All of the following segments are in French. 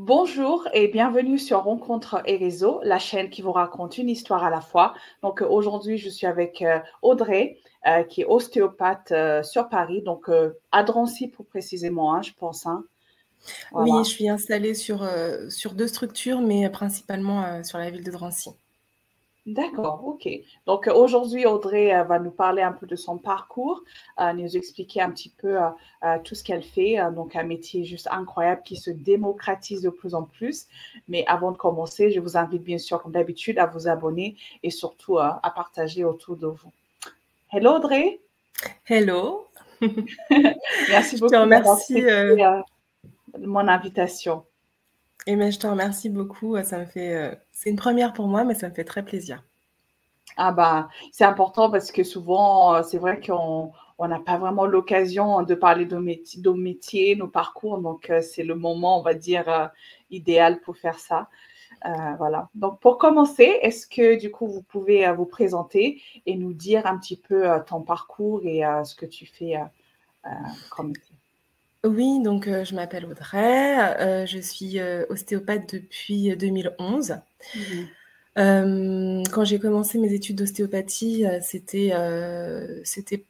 Bonjour et bienvenue sur Rencontres et Réseaux, la chaîne qui vous raconte une histoire à la fois. Donc aujourd'hui, je suis avec Audrey, qui est ostéopathe sur Paris, donc à Drancy pour précisément, hein, je pense. Hein. Oui, Voilà. je suis installée sur 2 structures, mais principalement, sur la ville de Drancy. D'accord, ok. Donc aujourd'hui, Audrey va nous parler un peu de son parcours, nous expliquer un petit peu tout ce qu'elle fait. Donc un métier juste incroyable qui se démocratise de plus en plus. Mais avant de commencer, je vous invite bien sûr, comme d'habitude, à vous abonner et surtout à partager autour de vous. Hello Audrey, Hello, merci je te beaucoup d'avoir remercie, accepté mon invitation. je te remercie beaucoup, ça me fait, c'est une première pour moi, mais ça me fait très plaisir. Ah bah, c'est important parce que souvent, c'est vrai qu'on n'a pas vraiment l'occasion de parler de métier, nos parcours. Donc, c'est le moment, on va dire, idéal pour faire ça. Voilà. Donc, pour commencer, est-ce que du coup, vous pouvez vous présenter et nous dire un petit peu ton parcours et ce que tu fais euh, comme métier? Oui, donc je m'appelle Audrey, je suis, ostéopathe depuis, 2011. Mhm. Quand j'ai commencé mes études d'ostéopathie, c'était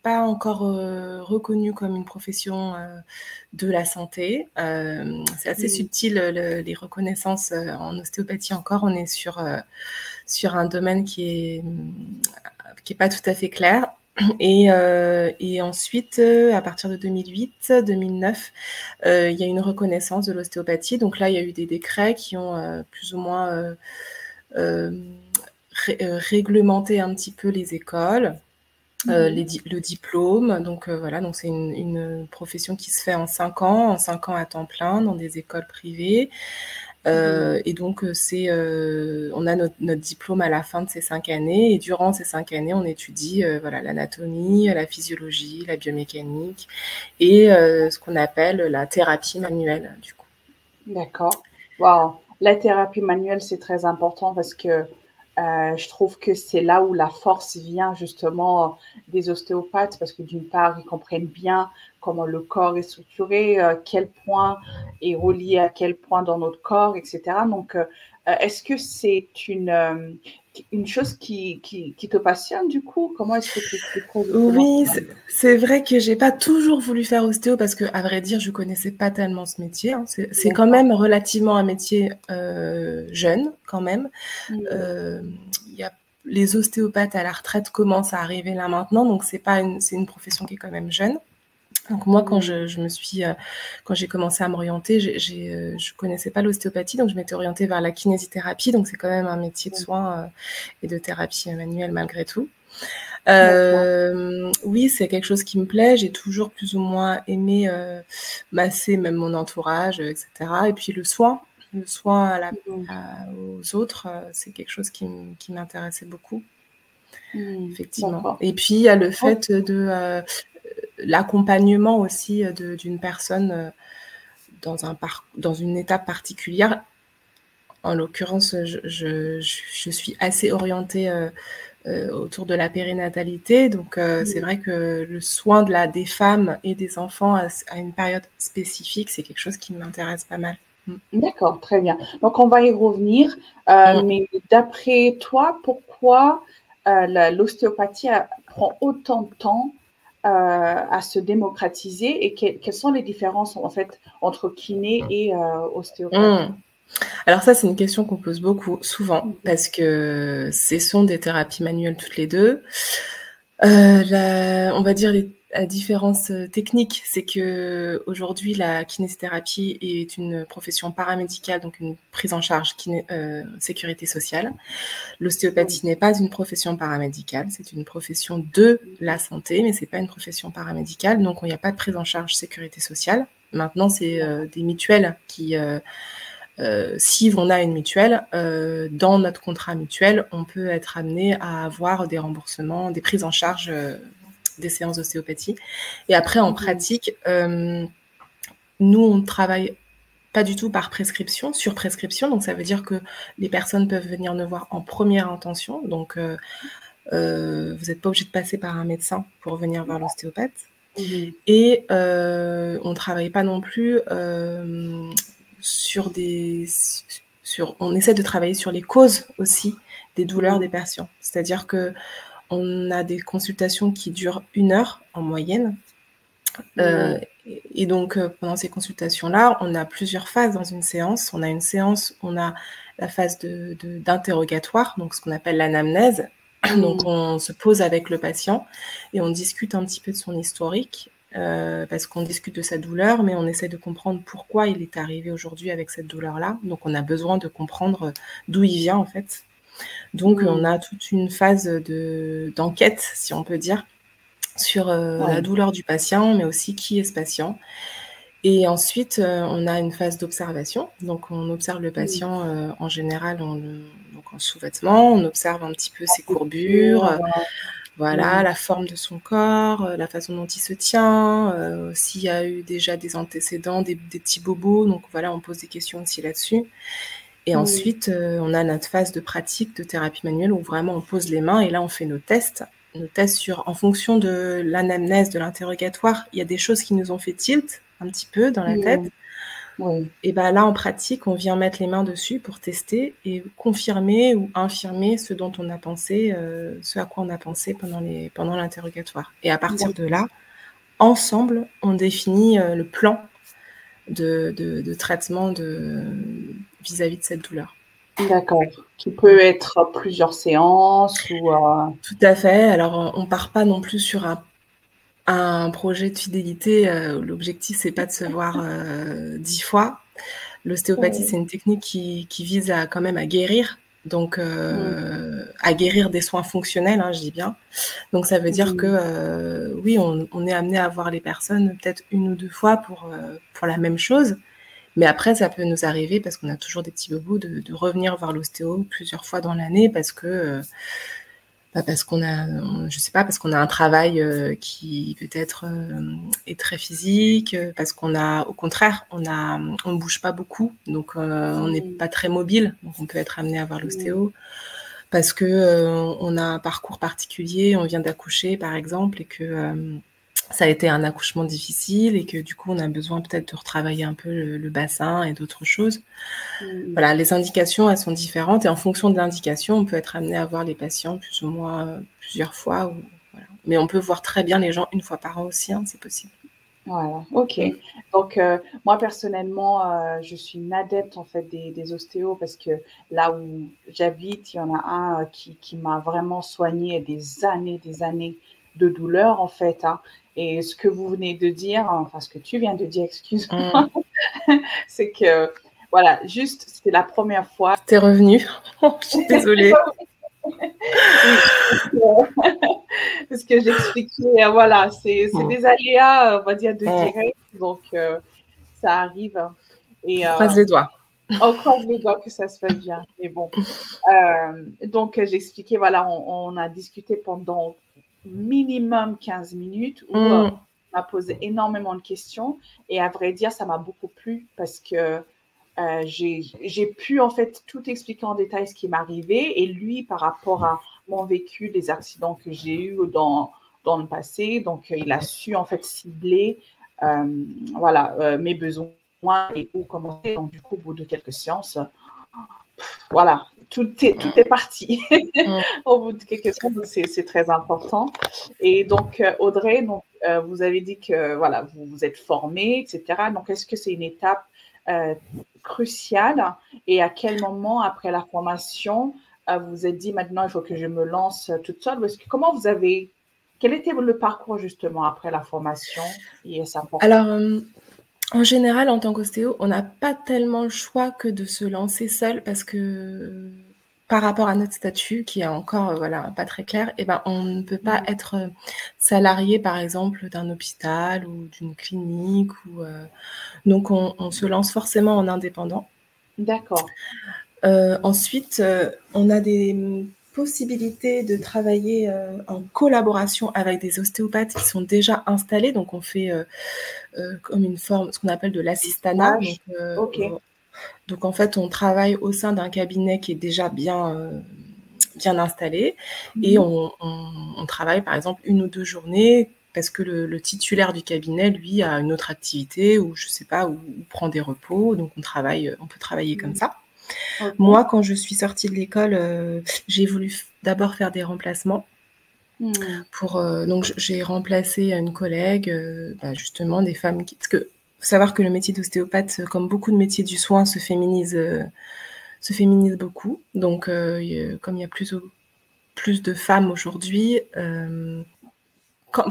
pas encore, reconnu comme une profession, de la santé. C'est assez Mhm. subtil, les reconnaissances, en ostéopathie encore. On est sur un domaine qui est pas tout à fait clair. Et ensuite, à partir de 2008-2009, il y a une reconnaissance de l'ostéopathie. Donc là, il y a eu des décrets qui ont plus ou moins euh, réglementer un petit peu les écoles, Mhm. le diplôme. Donc voilà, donc c'est une profession qui se fait en 5 ans à temps plein dans des écoles privées. Mhm. Et donc on a notre diplôme à la fin de ces 5 années, et durant ces 5 années, on étudie voilà l'anatomie, la physiologie, la biomécanique et ce qu'on appelle la thérapie manuelle du coup. D'accord. Wow. La thérapie manuelle, c'est très important parce que je trouve que c'est là où la force vient justement des ostéopathes parce que d'une part, ils comprennent bien comment le corps est structuré, quel point est relié à quel point dans notre corps, etc. Donc, est-ce que c'est une chose qui te passionne du coup? Comment est-ce que tu creuses justement Oui, ça? c'est vrai que j'ai pas toujours voulu faire ostéo parce que, à vrai dire, je connaissais pas tellement ce métier, hein. C'est quand D'accord. même relativement un métier jeune, quand même. Mhm. Euh, il y a, les ostéopathes à la retraite commencent à arriver là maintenant, donc c'est une profession qui est quand même jeune. Donc moi, Mhm. quand j'ai commencé à m'orienter, je connaissais pas l'ostéopathie, donc je m'étais orientée vers la kinésithérapie. Donc c'est quand même un métier de soins et de thérapie manuelle malgré tout. D'accord. Oui, c'est quelque chose qui me plaît. J'ai toujours plus ou moins aimé masser même mon entourage, etc. Et puis le soin Mhm. aux autres, c'est quelque chose qui m'intéressait beaucoup, Mhm. effectivement. D'accord. Et puis il y a le Oh. fait de l'accompagnement aussi d'une personne dans une étape particulière. En l'occurrence, je suis assez orientée autour de la périnatalité. Donc, c'est Mhm. vrai que le soin des femmes et des enfants à une période spécifique, c'est quelque chose qui m'intéresse pas mal. Mm. D'accord, très bien. Donc, on va y revenir. Mm. Mais d'après toi, pourquoi l'ostéopathie prend autant de temps à se démocratiser et quelles sont les différences en fait entre kiné et ostéopathie? Mm. Alors ça, c'est une question qu'on pose beaucoup, souvent, Mhm. parce que ce sont des thérapies manuelles toutes les deux. On va dire la différence technique, c'est que aujourd'hui la kinésithérapie est une profession paramédicale, donc une prise en charge sécurité sociale. Oui. L'ostéopathie n'est pas une profession paramédicale, c'est une profession de la santé, mais c'est pas une profession paramédicale, donc il n'y a pas de prise en charge sécurité sociale. Maintenant, c'est des mutuelles qui si on a une mutuelle, dans notre contrat mutuel, on peut être amené à avoir des remboursements, des prises en charge des séances d'ostéopathie. Et après, en Mhm. pratique, nous, on travaille pas du tout par prescription, sur prescription. Donc, ça veut dire que les personnes peuvent venir nous voir en première intention. Donc, vous n'êtes pas obligé de passer par un médecin pour venir voir l'ostéopathe. Mhm. Et on ne travaille pas non plus on essaie de travailler sur les causes aussi des douleurs des patients. C'est-à-dire qu'on a des consultations qui durent 1 heure en moyenne. Et donc, pendant ces consultations-là, on a plusieurs phases dans une séance. On a une séance, on a la phase d'interrogatoire, donc ce qu'on appelle l'anamnèse. Donc, on se pose avec le patient et on discute un petit peu de son historique, parce qu'on discute de sa douleur, mais on essaie de comprendre pourquoi il est arrivé aujourd'hui avec cette douleur-là. Donc, on a besoin de comprendre d'où il vient, en fait. Donc, on a toute une phase d'enquête, si on peut dire, sur la douleur du patient, mais aussi qui est ce patient. Et ensuite, on a une phase d'observation. Donc, on observe le patient en général donc en sous-vêtements. On observe un petit peu ses courbures, voilà, la forme de son corps, la façon dont il se tient, s'il y a eu déjà des antécédents, des petits bobos. Donc, voilà, on pose des questions aussi là-dessus. Et ensuite, on a notre phase de pratique de thérapie manuelle où vraiment on pose les mains et là, on fait nos tests en fonction de l'anamnèse, de l'interrogatoire. Il y a des choses qui nous ont fait tilt un petit peu dans la tête. Et ben là, en pratique, on vient mettre les mains dessus pour tester et confirmer ou infirmer ce dont on a pensé, ce à quoi on a pensé pendant l'interrogatoire. Et à partir de là, ensemble, on définit le plan de traitement vis-à-vis de cette douleur. D'accord. Qui peut être plusieurs séances ou... Tout à fait. Alors, on part pas non plus sur un projet de fidélité. L'objectif, c'est pas de se voir 10 fois. L'ostéopathie, c'est une technique qui vise quand même à guérir. Donc, à guérir des soins fonctionnels, je dis bien. Donc, ça veut dire que, oui, on est amené à voir les personnes peut-être 1 ou 2 fois pour la même chose. Mais après, ça peut nous arriver, parce qu'on a toujours des petits bobos, de revenir voir l'ostéo plusieurs fois dans l'année parce qu'on a, je sais pas, parce qu'on a un travail qui peut-être est très physique, parce qu'on a, au contraire, on ne bouge pas beaucoup, donc on n'est pas très mobile, donc on peut être amené à voir l'ostéo, parce que on a un parcours particulier, on vient d'accoucher par exemple, et que ça a été un accouchement difficile et que du coup on a besoin peut-être de retravailler un peu le bassin et d'autres choses. Voilà, les indications, elles sont différentes et en fonction de l'indication, on peut être amené à voir les patients plus ou moins plusieurs fois. Voilà. Mais on peut voir très bien les gens 1 fois par an aussi, c'est possible. Voilà, ok. Donc, moi, personnellement, je suis une adepte, en fait, des ostéos parce que là où j'habite, il y en a un qui m'a vraiment soigné des années de douleur, en fait. Et ce que vous venez de dire, enfin, ce que tu viens de dire, excuse-moi, c'est que, voilà, juste, c'était la première fois. T'es revenu. Je suis désolée. Parce que j'expliquais, voilà, c'est des aléas, on va dire, de direct, donc ça arrive. Et, on croise les doigts. On croise les doigts que ça se passe bien. Mais bon, donc j'expliquais, voilà, on a discuté pendant minimum 15 minutes où on m'a posé énormément de questions et à vrai dire, ça m'a beaucoup plu parce que j'ai pu en fait tout expliquer en détail ce qui m'arrivait et lui par rapport à mon vécu, les accidents que j'ai eus dans le passé, donc il a su en fait cibler voilà, mes besoins et où commencer. Donc du coup, au bout de quelques séances, voilà, tout est parti. Au bout de quelques séances, c'est très important. Et donc Audrey, donc, vous avez dit que voilà, vous êtes formée, etc. Donc est-ce que c'est une étape cruciale et à quel moment après la formation vous vous êtes dit maintenant il faut que je me lance toute seule? Quel était le parcours justement après la formation? Alors, en général, en tant qu'ostéo, on n'a pas tellement le choix que de se lancer seul parce que par rapport à notre statut qui est encore voilà, pas très clair, on ne peut pas être salarié par exemple d'un hôpital ou d'une clinique. Donc on se lance forcément en indépendant. D'accord. Ensuite, on a des possibilités de travailler en collaboration avec des ostéopathes qui sont déjà installés. Donc, on fait comme une forme, ce qu'on appelle de l'assistanat. Donc, en fait, on travaille au sein d'un cabinet qui est déjà bien installé et on travaille, par exemple, 1 ou 2 journées parce que le titulaire du cabinet, lui, a une autre activité ou je sais pas, ou prend des repos, donc on peut travailler comme ça. Ok. Moi, quand je suis sortie de l'école, j'ai voulu d'abord faire des remplacements. Donc j'ai remplacé une collègue, justement des femmes parce que faut savoir que le métier d'ostéopathe, comme beaucoup de métiers du soin, se féminise beaucoup. Donc comme il y a plus de femmes aujourd'hui,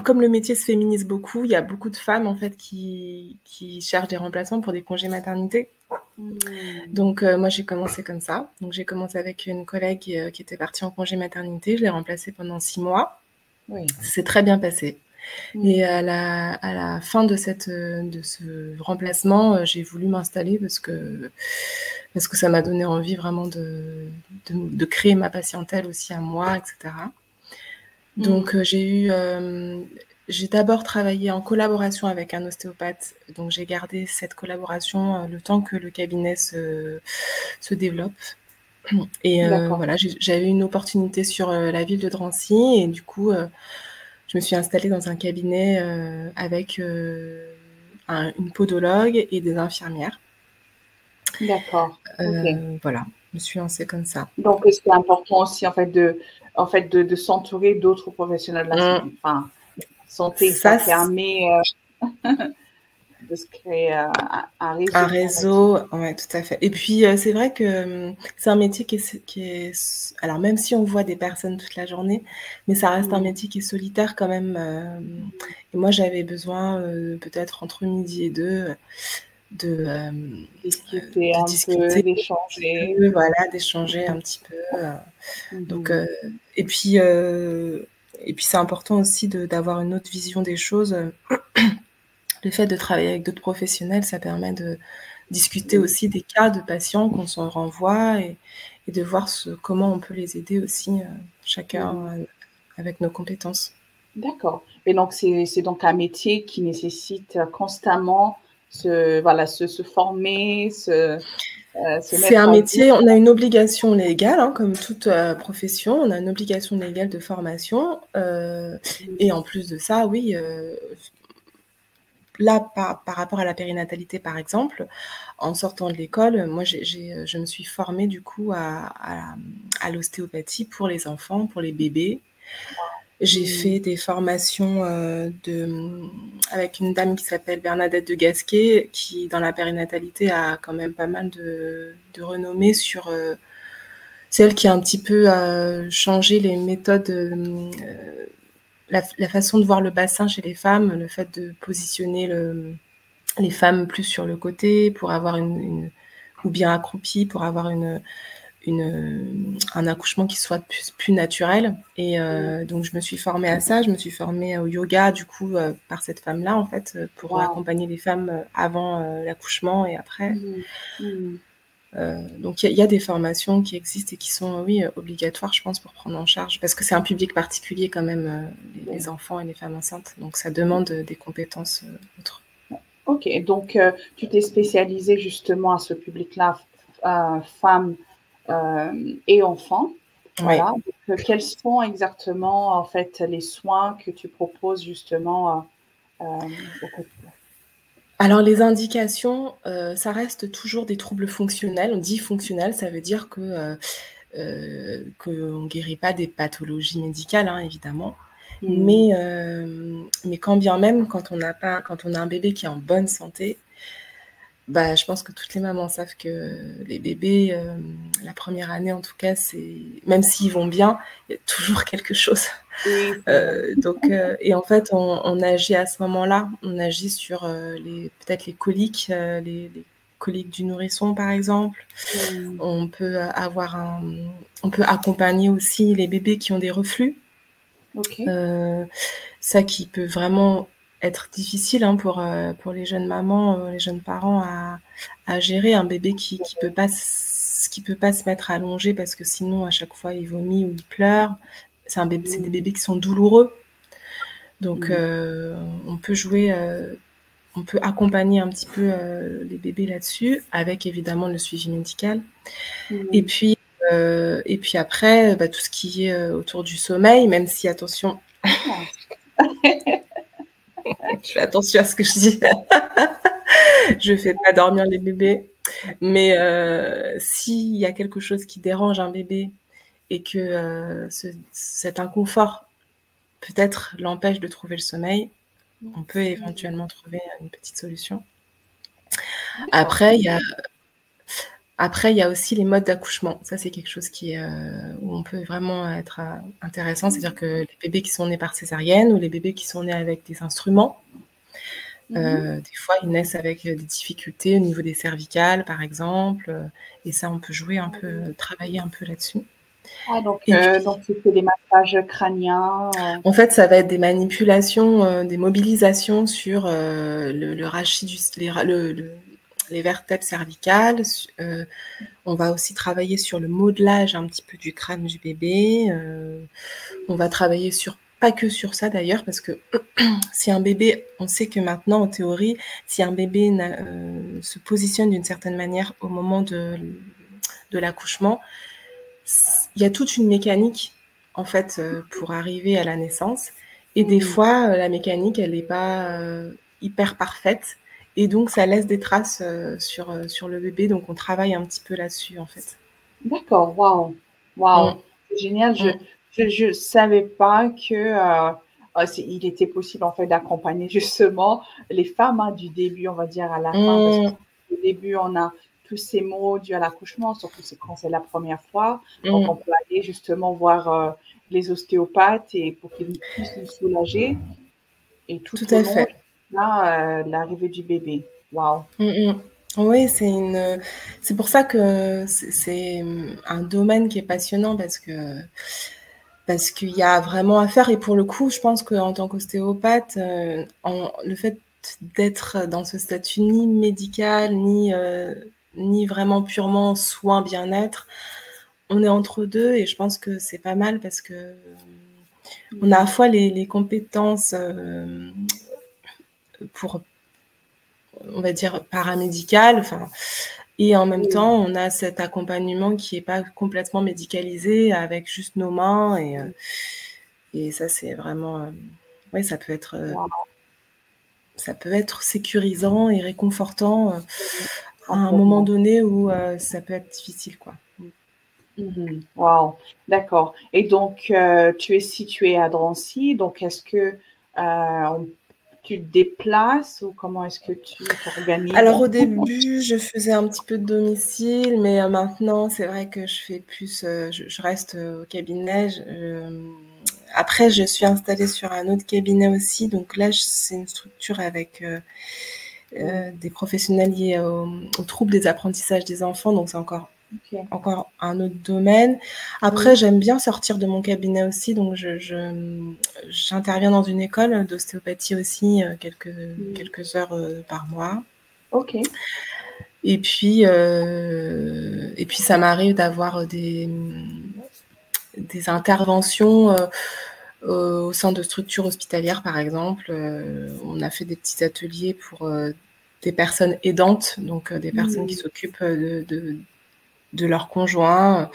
comme le métier se féminise beaucoup, il y a beaucoup de femmes en fait qui cherchent des remplaçants pour des congés maternité. Donc moi j'ai commencé comme ça. Donc j'ai commencé avec une collègue qui était partie en congé maternité. Je l'ai remplacée pendant 6 mois. Oui. Ça s'est très bien passé. Et à la fin de ce remplacement, j'ai voulu m'installer parce que ça m'a donné envie vraiment de créer ma patientèle aussi à moi, etc. Donc j'ai d'abord travaillé en collaboration avec un ostéopathe. Donc j'ai gardé cette collaboration le temps que le cabinet se développe. Et voilà, j'avais une opportunité sur la ville de Drancy et du coup, je me suis installée dans un cabinet avec une podologue et des infirmières. D'accord. Voilà, je me suis lancée comme ça. Donc, c'est important aussi, en fait, de s'entourer d'autres professionnels de la santé. Ça permet de se créer un réseau. Un réseau, ouais, tout à fait. Et puis, c'est vrai que c'est un métier qui est... Alors, même si on voit des personnes toute la journée, mais ça reste un métier qui est solitaire quand même. Et moi, j'avais besoin, peut-être entre midi et deux, de discuter d'échanger. Voilà, d'échanger un petit peu. Donc, et puis c'est important aussi d'avoir une autre vision des choses. Le fait de travailler avec d'autres professionnels, ça permet de discuter aussi des cas de patients qu'on s'en renvoie et de voir comment on peut les aider aussi, chacun avec nos compétences. D'accord. Et donc, c'est donc un métier qui nécessite constamment se former, c'est un métier, on a une obligation légale, comme toute profession, on a une obligation légale de formation. Et en plus de ça, oui, là, par rapport à la périnatalité, par exemple, en sortant de l'école, moi, je me suis formée du coup à l'ostéopathie pour les enfants, pour les bébés. J'ai fait des formations avec une dame qui s'appelle Bernadette de Gasquet, qui, dans la périnatalité, a quand même pas mal de renommée sur... c'est elle qui a un petit peu changé les méthodes... la façon de voir le bassin chez les femmes, le fait de positionner les femmes plus sur le côté pour avoir ou bien accroupies pour avoir un accouchement qui soit plus naturel. Et donc je me suis formée à ça, je me suis formée au yoga du coup par cette femme-là en fait pour accompagner les femmes avant l'accouchement et après. Donc il y a des formations qui existent et qui sont obligatoires je pense pour prendre en charge parce que c'est un public particulier quand même les enfants et les femmes enceintes, donc ça demande des compétences autres. Ok, donc tu t'es spécialisée justement à ce public-là, femmes et enfants. Voilà. Oui. Donc, quels sont exactement en fait les soins que tu proposes justement au quotidien? Alors les indications, ça reste toujours des troubles fonctionnels. On dit fonctionnel, ça veut dire qu'on ne guérit pas des pathologies médicales, évidemment. Mais quand bien même, quand on a un bébé qui est en bonne santé, je pense que toutes les mamans savent que les bébés, la première année en tout cas, même s'ils vont bien, il y a toujours quelque chose. Oui, et en fait, on agit à ce moment-là, on agit sur peut-être les coliques, les coliques du nourrisson par exemple. On peut accompagner aussi les bébés qui ont des reflux. Ça qui peut vraiment être difficile pour les jeunes mamans, les jeunes parents à gérer un bébé qui peut pas se mettre allongé parce que sinon à chaque fois il vomit ou il pleure. C'est des bébés qui sont douloureux. Donc on peut accompagner un petit peu les bébés là-dessus avec évidemment le suivi médical. Et puis après tout ce qui est autour du sommeil, même si attention Je fais attention à ce que je dis. Je ne fais pas dormir les bébés. Mais s'il y a quelque chose qui dérange un bébé et que cet inconfort peut-être l'empêche de trouver le sommeil, on peut éventuellement trouver une petite solution. Après, il y a aussi les modes d'accouchement. Ça, c'est quelque chose où on peut vraiment être intéressant. C'est-à-dire que les bébés qui sont nés par césarienne ou les bébés qui sont nés avec des instruments, des fois, ils naissent avec des difficultés au niveau des cervicales, par exemple. Et ça, on peut jouer un peu, travailler un peu là-dessus. Ah, donc c'est des massages crâniens. En fait, ça va être des manipulations, des mobilisations sur le rachis, les vertèbres cervicales. On va aussi travailler sur le modelage un petit peu du crâne du bébé. On va travailler pas que sur ça d'ailleurs, parce que si un bébé, on sait que maintenant en théorie, si un bébé se positionne d'une certaine manière au moment de l'accouchement, il y a toute une mécanique en fait pour arriver à la naissance. Et des fois, la mécanique, elle n'est pas hyper parfaite. Et donc, ça laisse des traces sur le bébé. Donc, on travaille un petit peu là-dessus, en fait. D'accord, waouh, c'est génial. Je savais pas que il était possible en fait d'accompagner justement les femmes du début, on va dire, à la fin, parce qu'au début, on a tous ces mots dus à l'accouchement, surtout quand c'est la première fois. Donc, on peut aller justement voir les ostéopathes et pour qu'ils puissent nous soulager. Et tout au long, l'arrivée du bébé. Waouh. Oui, c'est pour ça que c'est un domaine qui est passionnant parce qu'il y a vraiment à faire. Et pour le coup, je pense qu'en tant qu'ostéopathe, le fait d'être dans ce statut ni médical, ni vraiment purement soin bien-être, on est entre deux et je pense que c'est pas mal parce que on a à la fois les compétences pour, on va dire, paramédicales, et en même temps, on a cet accompagnement qui n'est pas complètement médicalisé avec juste nos mains. Et ça, c'est vraiment... oui, ça peut être sécurisant et réconfortant à un moment donné où ça peut être difficile, quoi. Wow, d'accord. Et donc, tu es située à Drancy, donc est-ce que tu te déplaces ou comment est-ce que tu t'organises? Alors au début, je faisais un petit peu de domicile, mais maintenant, c'est vrai que je fais plus, je reste au cabinet. Après, je suis installée sur un autre cabinet aussi, donc là, c'est une structure avec des professionnels liés aux troubles des apprentissages des enfants, donc c'est encore un autre domaine. Après, j'aime bien sortir de mon cabinet aussi, donc j'interviens dans une école d'ostéopathie aussi quelques heures par mois. Ok. Et puis ça m'arrive d'avoir des interventions au sein de structures hospitalières, par exemple. On a fait des petits ateliers pour des personnes aidantes, donc des personnes qui s'occupent de leurs conjoints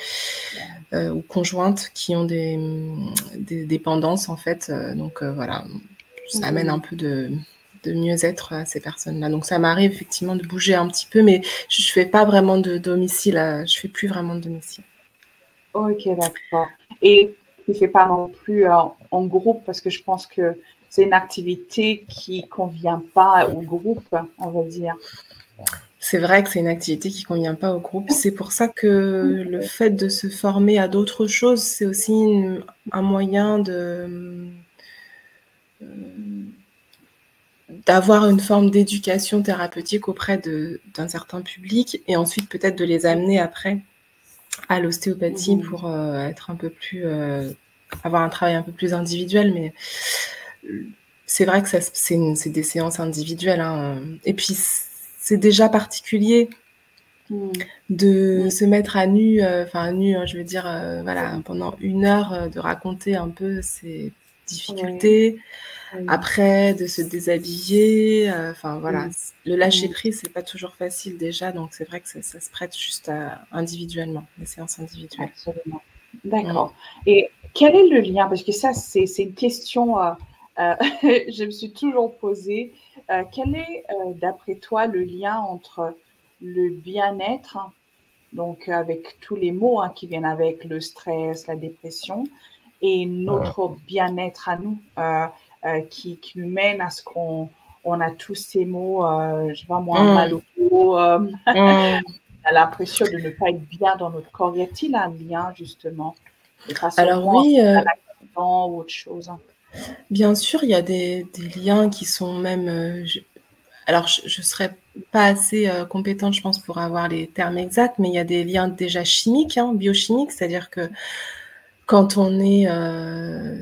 ou conjointes qui ont des dépendances, en fait. Donc voilà, ça amène un peu de mieux-être à ces personnes-là. Donc ça m'arrive effectivement de bouger un petit peu, mais je ne fais pas vraiment de domicile. Je ne fais plus vraiment de domicile. Ok, d'accord. Et tu ne fais pas non plus en groupe parce que je pense que c'est une activité qui ne convient pas au groupe, on va dire. C'est vrai que c'est une activité qui ne convient pas au groupe. C'est pour ça que le fait de se former à d'autres choses, c'est aussi un moyen d'avoir une forme d'éducation thérapeutique auprès d'un certain public et ensuite peut-être de les amener après à l'ostéopathie pour être un peu plus avoir un travail un peu plus individuel. Mais c'est vrai que c'est des séances individuelles, hein. Et puis c'est déjà particulier de se mettre à nu, je veux dire, voilà, pendant 1 heure, de raconter un peu ses difficultés, après de se déshabiller, voilà. Le lâcher-prise, c'est pas toujours facile déjà, donc c'est vrai que ça se prête juste individuellement, les séances individuelles. Absolument. D'accord. Et quel est le lien? Parce que ça, c'est une question je me suis toujours posé, quel est, d'après toi, le lien entre le bien-être, donc avec tous les mots qui viennent avec le stress, la dépression, et notre bien-être à nous, qui nous mène à ce qu'on a tous ces mots, je sais pas moi, mal au dos, on a l'impression de ne pas être bien dans notre corps. Y a-t-il un lien justement, et pas Alors seulement oui, un accident ou autre chose? bien sûr, il y a des liens qui sont même... alors, je ne serais pas assez compétente, je pense, pour avoir les termes exacts, mais il y a des liens déjà chimiques, biochimiques, c'est-à-dire que quand on est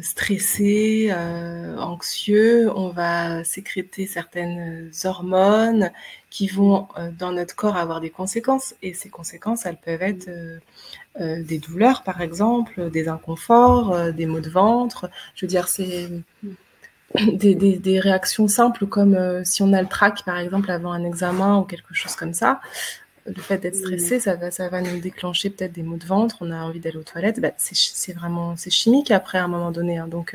stressé, anxieux, on va sécréter certaines hormones qui vont dans notre corps avoir des conséquences. Et ces conséquences, elles peuvent être des douleurs, par exemple, des inconforts, des maux de ventre. Je veux dire, c'est des réactions simples comme si on a le trac, par exemple, avant un examen ou quelque chose comme ça. Le fait d'être stressé, ça va nous déclencher peut-être des maux de ventre, on a envie d'aller aux toilettes. Bah, c'est chimique après à un moment donné. Donc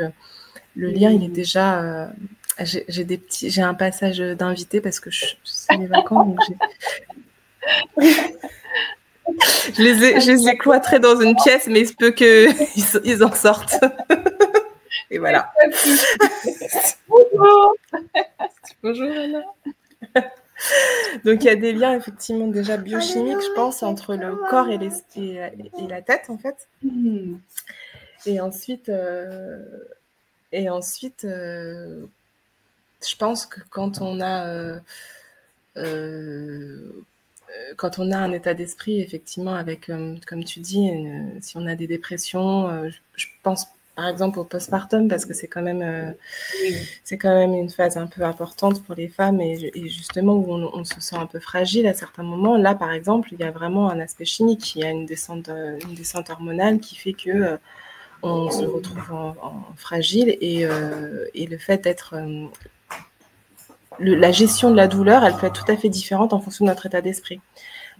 le lien, il est déjà. J'ai un passage d'invité parce que c'est les vacances, donc je les ai cloîtrés dans une pièce, mais il se peut qu'ils en sortent. Et voilà. Bonjour. Bonjour Anna. Donc il y a des liens effectivement déjà biochimiques, je pense, entre le corps et la tête en fait. Et ensuite, je pense que quand on a un état d'esprit, effectivement, avec, comme tu dis, si on a des dépressions, je pense par exemple au postpartum parce que c'est quand même une phase un peu importante pour les femmes et justement où on se sent un peu fragile à certains moments. Là, par exemple, il y a vraiment un aspect chimique. Il y a une descente hormonale qui fait que on se retrouve en fragile et le fait d'être la gestion de la douleur, elle peut être tout à fait différente en fonction de notre état d'esprit.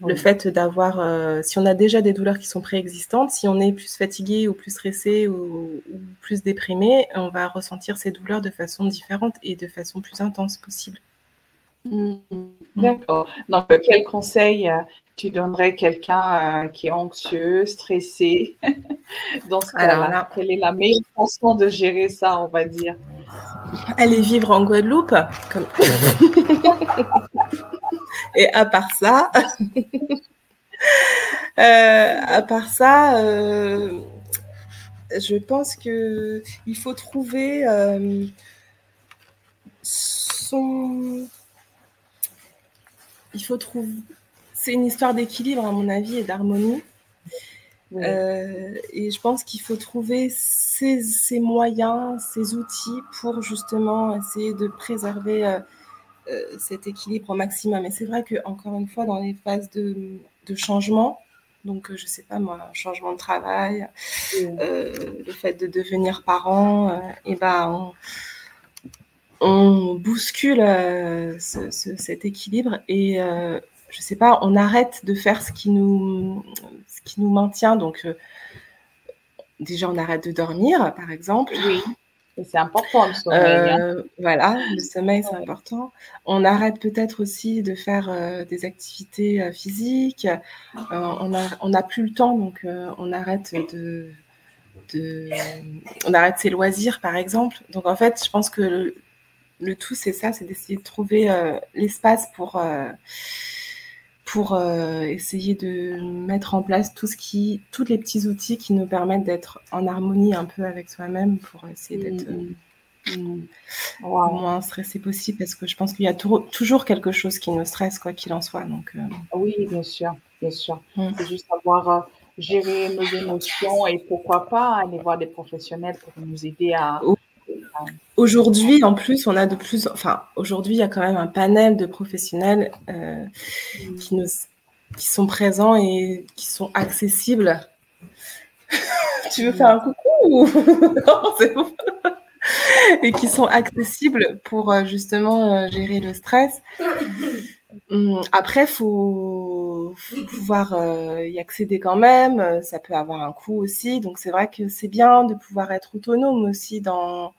Oui. Le fait d'avoir, si on a déjà des douleurs qui sont préexistantes, si on est plus fatigué ou plus stressé ou plus déprimé, on va ressentir ces douleurs de façon différente et de façon plus intense possible. D'accord. Donc, quel conseil tu donnerais à quelqu'un qui est anxieux, stressé dans ce cas-là? Quelle est la meilleure façon de gérer ça, on va dire? Aller vivre en Guadeloupe. Et à part ça, je pense que il faut trouver c'est une histoire d'équilibre à mon avis et d'harmonie. Oui. Et je pense qu'il faut trouver ces moyens, ces outils pour justement essayer de préserver cet équilibre au maximum. Et c'est vrai que encore une fois, dans les phases de changement, donc je sais pas moi, un changement de travail, le fait de devenir parent, et ben on bouscule cet équilibre et je sais pas, on arrête de faire ce qui nous maintient. Donc déjà on arrête de dormir, par exemple. Oui. Et c'est important le sommeil. Voilà, le sommeil, c'est important. On arrête peut-être aussi de faire des activités physiques. On n'a plus le temps, donc on arrête on arrête ses loisirs, par exemple. Donc en fait, je pense que le tout, c'est ça, c'est d'essayer de trouver l'espace pour essayer de mettre en place tous les petits outils qui nous permettent d'être en harmonie un peu avec soi-même pour essayer d'être moins stressé possible, parce que je pense qu'il y a toujours quelque chose qui nous stresse, quoi qu'il en soit. Donc, oui, bien sûr, bien sûr. C'est juste savoir gérer nos émotions et pourquoi pas aller voir des professionnels pour nous aider à... Aujourd'hui, en plus, aujourd'hui, il y a quand même un panel de professionnels qui sont présents et qui sont accessibles. Tu veux faire un coucou Non, c'est bon. Et qui sont accessibles pour justement gérer le stress. Après, il faut pouvoir y accéder quand même. Ça peut avoir un coût aussi. Donc, c'est vrai que c'est bien de pouvoir être autonome aussi dans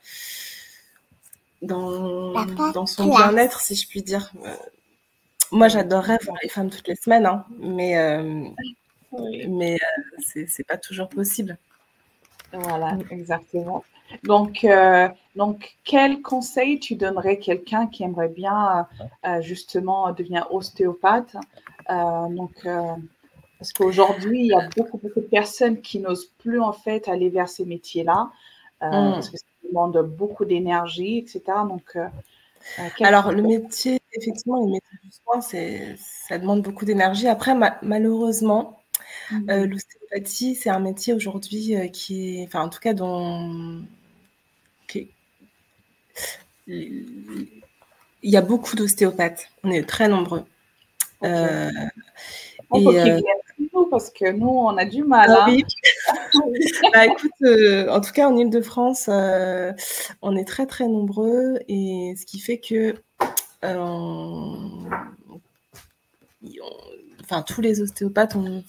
dans son bien-être, si je puis dire. Moi, j'adorerais voir les femmes toutes les semaines, hein, mais c'est pas toujours possible. Voilà, exactement. Donc, quel conseil tu donnerais à quelqu'un qui aimerait bien justement devenir ostéopathe? Parce qu'aujourd'hui, il y a beaucoup de personnes qui n'osent plus en fait aller vers ces métiers-là parce que ça demande beaucoup d'énergie, etc. Donc, alors, le métier, effectivement, le métier du soin, ça demande beaucoup d'énergie. Après, malheureusement, l'ostéopathie, c'est un métier aujourd'hui qui est, enfin, en tout cas, il y a beaucoup d'ostéopathes. On est très nombreux. Okay. Il faut qu'ils viennent nous parce que nous, on a du mal. Ah, oui. Bah, écoute, en tout cas, en Île-de-France, on est très, très nombreux et ce qui fait que enfin, tous les ostéopathes ont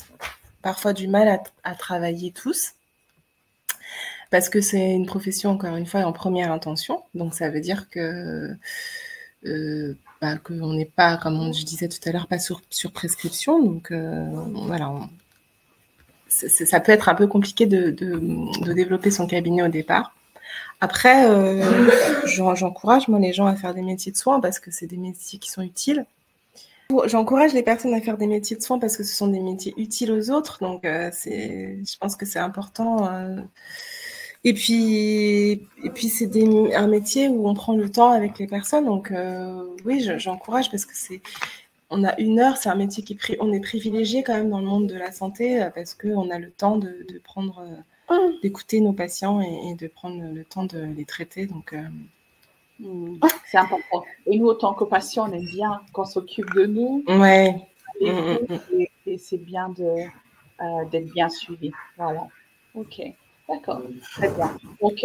parfois du mal à travailler tous parce que c'est une profession, encore une fois, en première intention. Donc, ça veut dire que qu'on n'est pas, comme je disais tout à l'heure, pas sur prescription. Donc, voilà, ça peut être un peu compliqué de développer son cabinet au départ. Après, j'encourage moi les gens à faire des métiers de soins parce que c'est des métiers qui sont utiles. J'encourage les personnes à faire des métiers de soins parce que ce sont des métiers utiles aux autres. Donc, je pense que c'est important. Et puis c'est un métier où on prend le temps avec les personnes. Donc, oui, j'encourage parce que on a 1 heure, c'est un métier on est privilégié quand même dans le monde de la santé parce qu'on a le temps d'écouter nos patients et de prendre le temps de les traiter. Donc, c'est important. Et nous, autant que patients, on aime bien qu'on s'occupe de nous. Ouais. Et c'est bien d'être bien suivi. Voilà. Ok. D'accord. Très bien. Donc,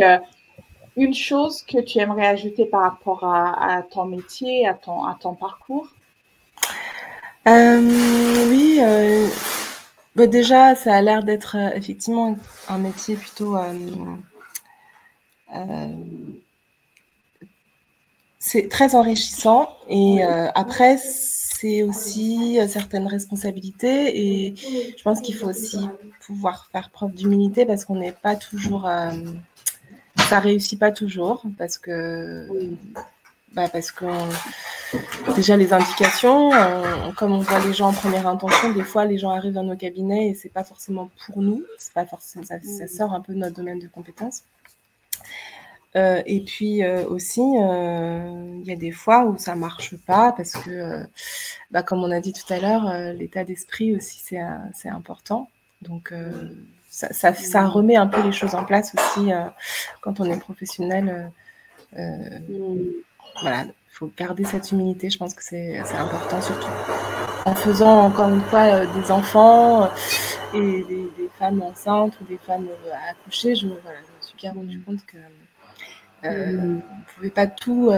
une chose que tu aimerais ajouter par rapport à ton métier, à ton parcours? Oui. Bah déjà, ça a l'air d'être effectivement un métier plutôt... c'est très enrichissant et après, c'est aussi certaines responsabilités et je pense qu'il faut aussi pouvoir faire preuve d'humilité parce qu'on n'est pas toujours... ça réussit pas toujours parce que... parce que déjà les indications, comme on voit les gens en première intention, des fois les gens arrivent dans nos cabinets et c'est pas forcément pour nous, c'est pas forcément, ça sort un peu de notre domaine de compétences. Et puis aussi, il y a des fois où ça marche pas parce que, comme on a dit tout à l'heure, l'état d'esprit aussi c'est important. Donc ça remet un peu les choses en place aussi quand on est professionnel. Voilà, il faut garder cette humilité, je pense que c'est important, surtout en faisant encore une fois des enfants et des femmes enceintes ou des femmes à accoucher. Je me suis bien rendu compte que on pouvait pas tout,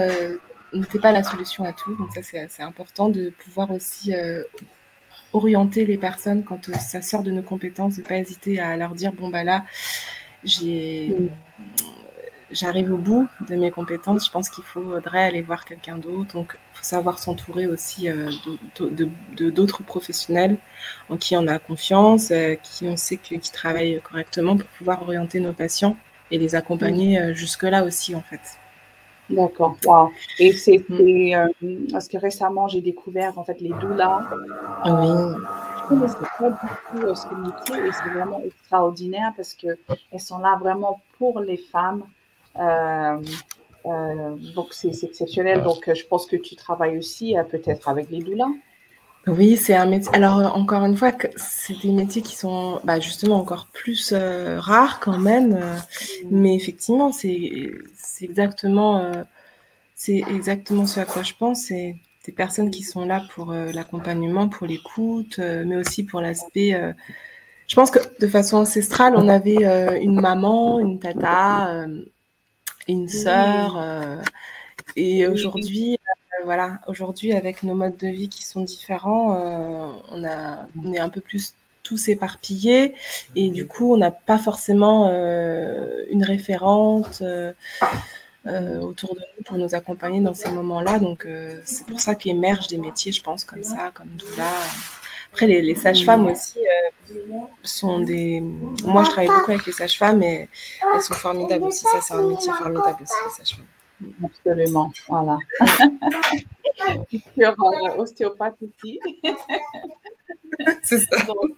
n'était pas la solution à tout. Donc ça, c'est important de pouvoir aussi orienter les personnes quand ça sort de nos compétences, de ne pas hésiter à leur dire bon bah là, j'arrive au bout de mes compétences, je pense qu'il faudrait aller voir quelqu'un d'autre. Donc, il faut savoir s'entourer aussi d'autres professionnels en qui on a confiance, qui on sait qui travaillent correctement pour pouvoir orienter nos patients et les accompagner jusque-là aussi, en fait. D'accord, wow. Et parce que récemment, j'ai découvert en fait les doulas. Oui. Je ne connaissais pas du tout ce métier et c'est vraiment extraordinaire parce qu'elles sont là vraiment pour les femmes. Donc, c'est exceptionnel. Donc, je pense que tu travailles aussi peut-être avec les doulas. Oui, c'est un métier. Alors, encore une fois, c'est des métiers qui sont justement encore plus rares quand même. Mais effectivement, c'est exactement ce à quoi je pense. C'est des personnes qui sont là pour l'accompagnement, pour l'écoute, mais aussi pour l'aspect... Je pense que de façon ancestrale, on avait une maman, une tata, une sœur. Et aujourd'hui... voilà, aujourd'hui, avec nos modes de vie qui sont différents, on est un peu plus tous éparpillés et du coup, on n'a pas forcément une référente autour de nous pour nous accompagner dans ces moments-là. Donc, c'est pour ça qu'émergent des métiers, je pense, comme ça, comme doula. Après, les sages-femmes aussi sont des... Moi, je travaille beaucoup avec les sages-femmes et elles sont formidables aussi. Ça, c'est un métier formidable aussi, les sages-femmes. Absolument, voilà. Sur ostéopathe aussi. C'est ça. Donc,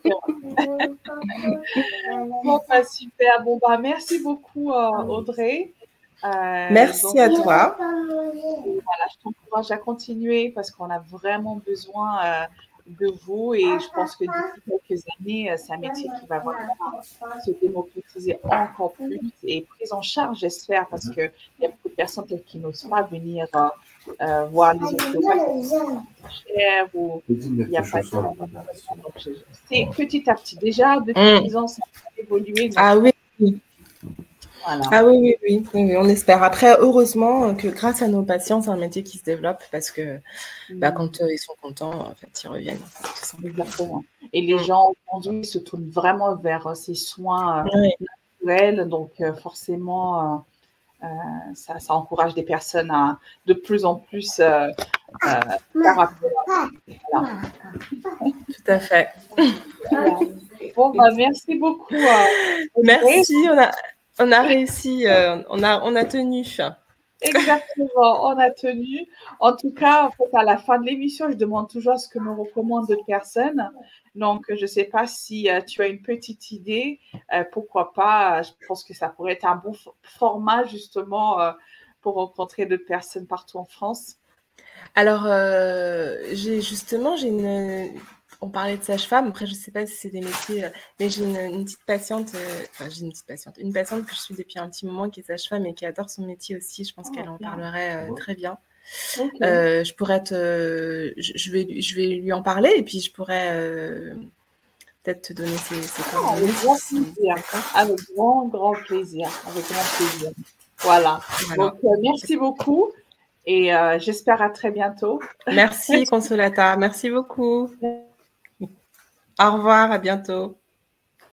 bon, super. Bon, merci beaucoup, Audrey. Merci à toi. Voilà, je t'encourage à continuer parce qu'on a vraiment besoin de vous et je pense que d'ici quelques années, c'est un métier qui va vraiment se démocratiser encore plus et prise en charge, j'espère, parce qu'il y a beaucoup de personnes qui n'osent pas venir voir les ostéopathes chers ou il n'y a pas de... C'est petit à petit. Déjà, depuis 10 ans, ça a évolué. Ah oui. Voilà. Ah oui, on espère. Après, heureusement que grâce à nos patients, c'est un métier qui se développe parce que quand ils sont contents, en fait, ils reviennent. Exactement. Et les gens aujourd'hui se tournent vraiment vers ces soins naturels. Donc, forcément, ça encourage des personnes à de plus en plus faire appel. Voilà. Tout à fait. Voilà. Bon, merci beaucoup. Merci, on a réussi, on a tenu. Exactement, on a tenu. En tout cas, à la fin de l'émission, je demande toujours ce que nous recommandent d'autres personnes. Donc, je ne sais pas si tu as une petite idée. Pourquoi pas, je pense que ça pourrait être un bon format, justement, pour rencontrer d'autres personnes partout en France. Alors, j'ai une... On parlait de sage-femme, après je ne sais pas si c'est des métiers, mais j'ai une petite patiente, une patiente que je suis depuis un petit moment qui est sage-femme et qui adore son métier aussi. Je pense qu'elle en parlerait très bien. Okay. Je pourrais je vais lui en parler et puis je pourrais peut-être te donner ses coordonnées. Avec grand plaisir. Avec grand plaisir. Avec grand plaisir. Voilà. Donc, merci beaucoup. Et j'espère à très bientôt. Merci, Consolata. Merci beaucoup. Au revoir, à bientôt.